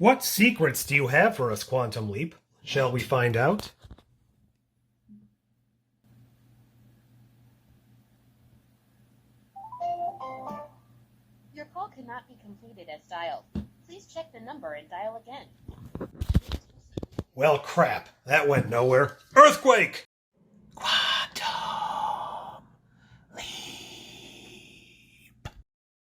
What secrets do you have for us, Quantum Leap? Shall we find out? Your call cannot be completed as dialed. Please check the number and dial again. Well, crap. That went nowhere. Earthquake!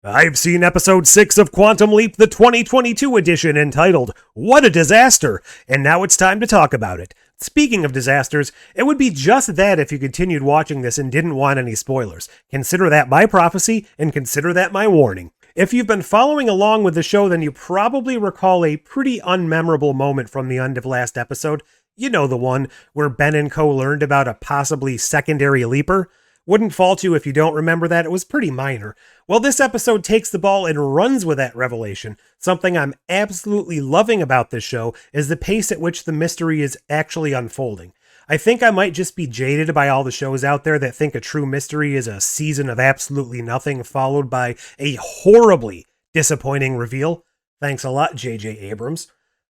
I've seen episode 6 of Quantum Leap, the 2022 edition, entitled What a Disaster! And now it's time to talk about it. Speaking of disasters, it would be just that if you continued watching this and didn't want any spoilers. Consider that my prophecy, and consider that my warning. If you've been following along with the show, then you probably recall a pretty unmemorable moment from the end of last episode. You know, the one where Ben and co learned about a possibly secondary leaper. Wouldn't fault you if you don't remember that, it was pretty minor. Well, this episode takes the ball and runs with that revelation. Something I'm absolutely loving about this show is the pace at which the mystery is actually unfolding. I think I might just be jaded by all the shows out there that think a true mystery is a season of absolutely nothing followed by a horribly disappointing reveal. Thanks a lot, J.J. Abrams.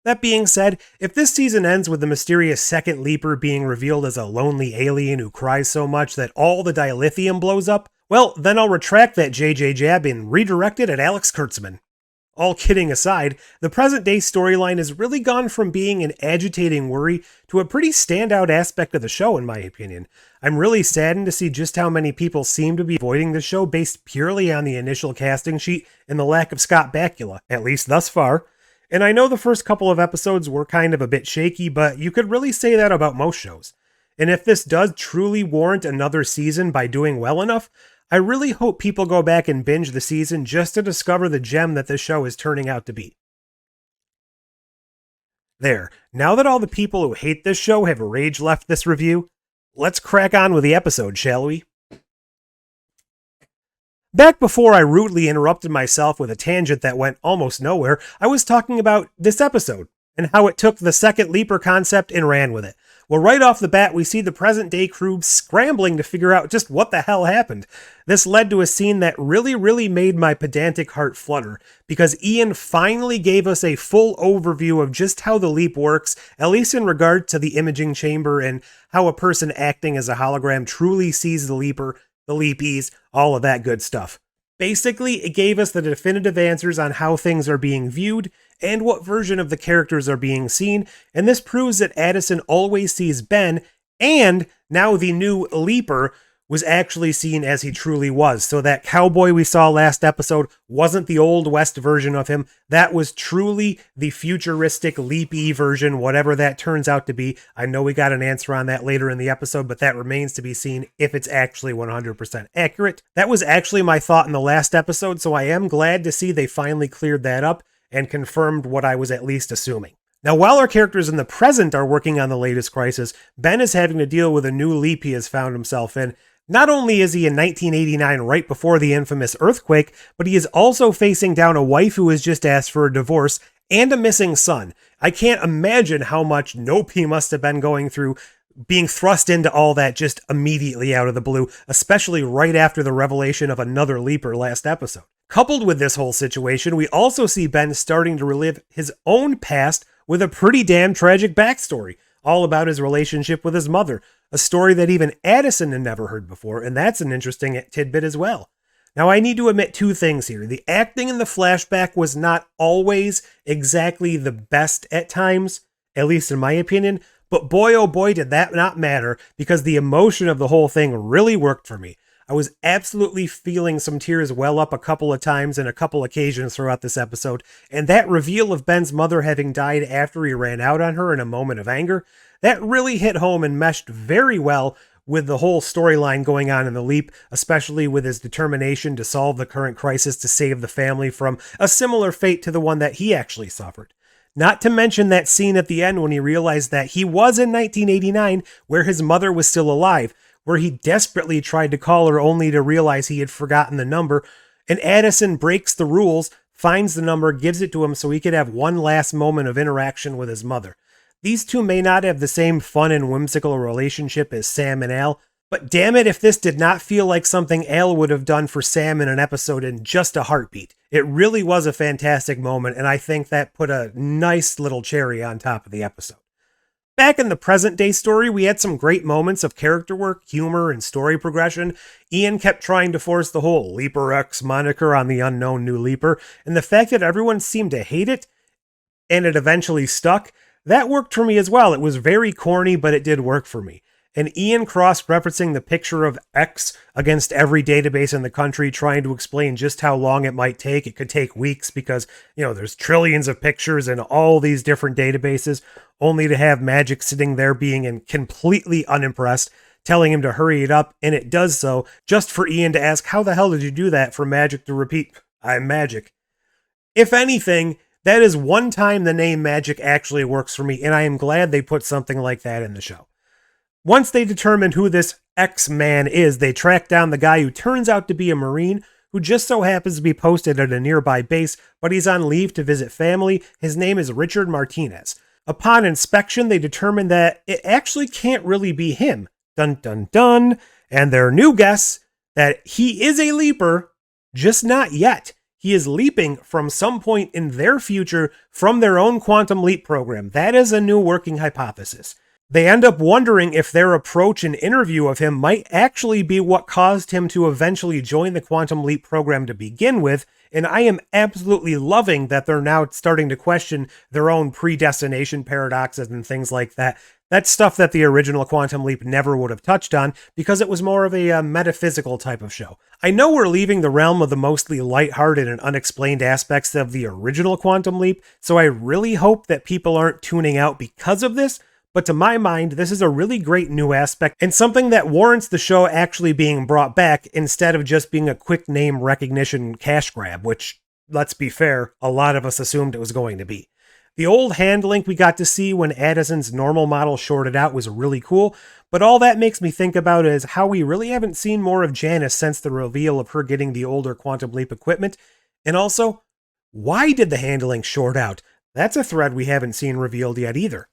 That being said, if this season ends with the mysterious second leaper being revealed as a lonely alien who cries so much that all the dilithium blows up, well, then I'll retract that JJ jab and redirect it at Alex Kurtzman. All kidding aside, the present-day storyline has really gone from being an agitating worry to a pretty standout aspect of the show, in my opinion. I'm really saddened to see just how many people seem to be avoiding the show based purely on the initial casting sheet and the lack of Scott Bakula, at least thus far. And I know the first couple of episodes were kind of a bit shaky, but you could really say that about most shows. And if this does truly warrant another season by doing well enough, I really hope people go back and binge the season just to discover the gem that this show is turning out to be. There, now that all the people who hate this show have rage left this review, let's crack on with the episode, shall we? Back before I rudely interrupted myself with a tangent that went almost nowhere, I was talking about this episode, and how it took the second leaper concept and ran with it. Well, right off the bat, we see the present-day crew scrambling to figure out just what the hell happened. This led to a scene that really made my pedantic heart flutter, because Ian finally gave us a full overview of just how the leap works, at least in regard to the imaging chamber and how a person acting as a hologram truly sees the leaper, the leapies, all of that good stuff. Basically, it gave us the definitive answers on how things are being viewed and what version of the characters are being seen, and this proves that Addison always sees Ben, and now the new Leaper was actually seen as he truly was. So that cowboy we saw last episode wasn't the Old West version of him. That was truly the futuristic, leapy version, whatever that turns out to be. I know we got an answer on that later in the episode, but that remains to be seen if it's actually 100% accurate. That was actually my thought in the last episode, so I am glad to see they finally cleared that up and confirmed what I was at least assuming. Now, while our characters in the present are working on the latest crisis, Ben is having to deal with a new leap he has found himself in. Not only is he in 1989 right before the infamous earthquake, but he is also facing down a wife who has just asked for a divorce and a missing son. I can't imagine how much nope he must have been going through being thrust into all that just immediately out of the blue, especially right after the revelation of another leaper last episode. Coupled with this whole situation, we also see Ben starting to relive his own past with a pretty damn tragic backstory, all about his relationship with his mother, a story that even Addison had never heard before, and that's an interesting tidbit as well. Now, I need to admit two things here. The acting in the flashback was not always exactly the best at times, at least in my opinion, but boy oh boy did that not matter, because the emotion of the whole thing really worked for me. I was absolutely feeling some tears well up a couple of times and a couple occasions throughout this episode, and that reveal of Ben's mother having died after he ran out on her in a moment of anger, that really hit home and meshed very well with the whole storyline going on in the leap, especially with his determination to solve the current crisis to save the family from a similar fate to the one that he actually suffered. Not to mention that scene at the end when he realized that he was in 1989 where his mother was still alive, where he desperately tried to call her only to realize he had forgotten the number, and Addison breaks the rules, finds the number, gives it to him so he could have one last moment of interaction with his mother. These two may not have the same fun and whimsical relationship as Sam and Al, But damn it if this did not feel like something Al would have done for Sam in an episode in just a heartbeat. It really was a fantastic moment, and I think that put a nice little cherry on top of the episode. Back in the present day story, we had some great moments of character work, humor, and story progression. Ian kept trying to force the whole Leaper X moniker on the unknown new Leaper, and the fact that everyone seemed to hate it, and it eventually stuck, that worked for me as well. It was very corny, but it did work for me. And Ian cross-referencing the picture of X against every database in the country, trying to explain just how long it might take. It could take weeks because, there's trillions of pictures in all these different databases, only to have Magic sitting there being completely unimpressed, telling him to hurry it up, and it does so, just for Ian to ask, how the hell did you do that, for Magic to repeat, I'm Magic. If anything, that is one time the name Magic actually works for me, and I am glad they put something like that in the show. Once they determine who this X-Man is, they track down the guy who turns out to be a Marine who just so happens to be posted at a nearby base, but he's on leave to visit family. His name is Richard Martinez. Upon inspection, they determine that it actually can't really be him. Dun dun dun. And their new guess, that he is a leaper, just not yet. He is leaping from some point in their future from their own quantum leap program. That is a new working hypothesis. They end up wondering if their approach and interview of him might actually be what caused him to eventually join the Quantum Leap program to begin with, and I am absolutely loving that they're now starting to question their own predestination paradoxes and things like that. That's stuff that the original Quantum Leap never would have touched on because it was more of a metaphysical type of show. I know we're leaving the realm of the mostly lighthearted and unexplained aspects of the original Quantum Leap, so I really hope that people aren't tuning out because of this. But to my mind, this is a really great new aspect and something that warrants the show actually being brought back instead of just being a quick name recognition cash grab, which, let's be fair, a lot of us assumed it was going to be. The old hand link we got to see when Addison's normal model shorted out was really cool, but all that makes me think about is how we really haven't seen more of Janice since the reveal of her getting the older Quantum Leap equipment, and also, why did the hand link short out? That's a thread we haven't seen revealed yet either.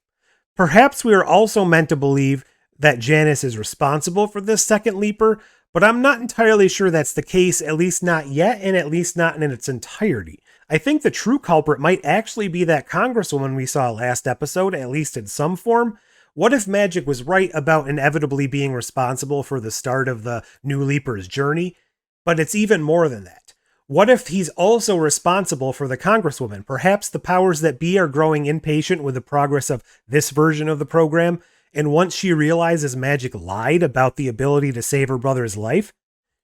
Perhaps we are also meant to believe that Janice is responsible for this second leaper, but I'm not entirely sure that's the case, at least not yet, and at least not in its entirety. I think the true culprit might actually be that congresswoman we saw last episode, at least in some form. What if Magic was right about inevitably being responsible for the start of the new leaper's journey? But it's even more than that. What if he's also responsible for the congresswoman? Perhaps the powers that be are growing impatient with the progress of this version of the program, and once she realizes Magic lied about the ability to save her brother's life,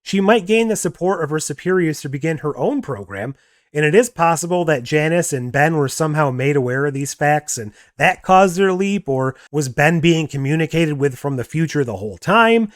she might gain the support of her superiors to begin her own program, and it is possible that Janice and Ben were somehow made aware of these facts, and that caused their leap, or was Ben being communicated with from the future the whole time?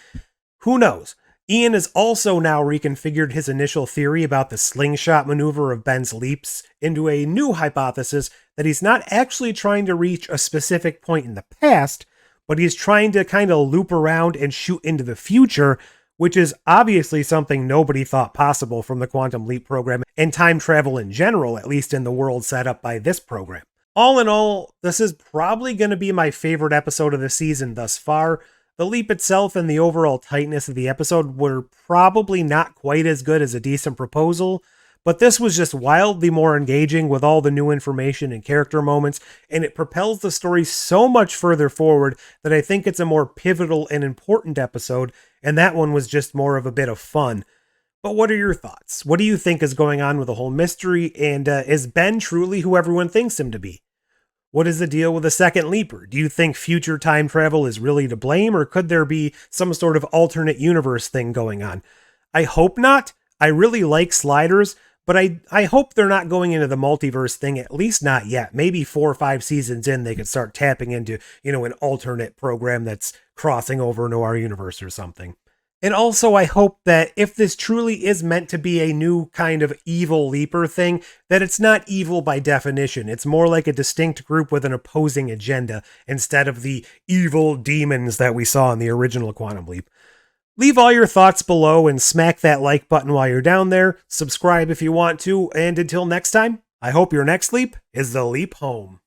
Who knows? Ian has also now reconfigured his initial theory about the slingshot maneuver of Ben's leaps into a new hypothesis that he's not actually trying to reach a specific point in the past, but he's trying to kind of loop around and shoot into the future, which is obviously something nobody thought possible from the Quantum Leap program and time travel in general, at least in the world set up by this program. All in all, this is probably going to be my favorite episode of the season thus far. The leap itself and the overall tightness of the episode were probably not quite as good as A Decent Proposal, but this was just wildly more engaging with all the new information and character moments, and it propels the story so much further forward that I think it's a more pivotal and important episode, and that one was just more of a bit of fun. But what are your thoughts? What do you think is going on with the whole mystery, and is Ben truly who everyone thinks him to be? What is the deal with the second leaper? Do you think future time travel is really to blame, or could there be some sort of alternate universe thing going on? I hope not. I really like sliders, but I hope they're not going into the multiverse thing, at least not yet. Maybe 4 or 5 seasons in, they could start tapping into, an alternate program that's crossing over into our universe or something. And also, I hope that if this truly is meant to be a new kind of evil leaper thing, that it's not evil by definition. It's more like a distinct group with an opposing agenda instead of the evil demons that we saw in the original Quantum Leap. Leave all your thoughts below and smack that like button while you're down there. Subscribe if you want to. And until next time, I hope your next leap is the leap home.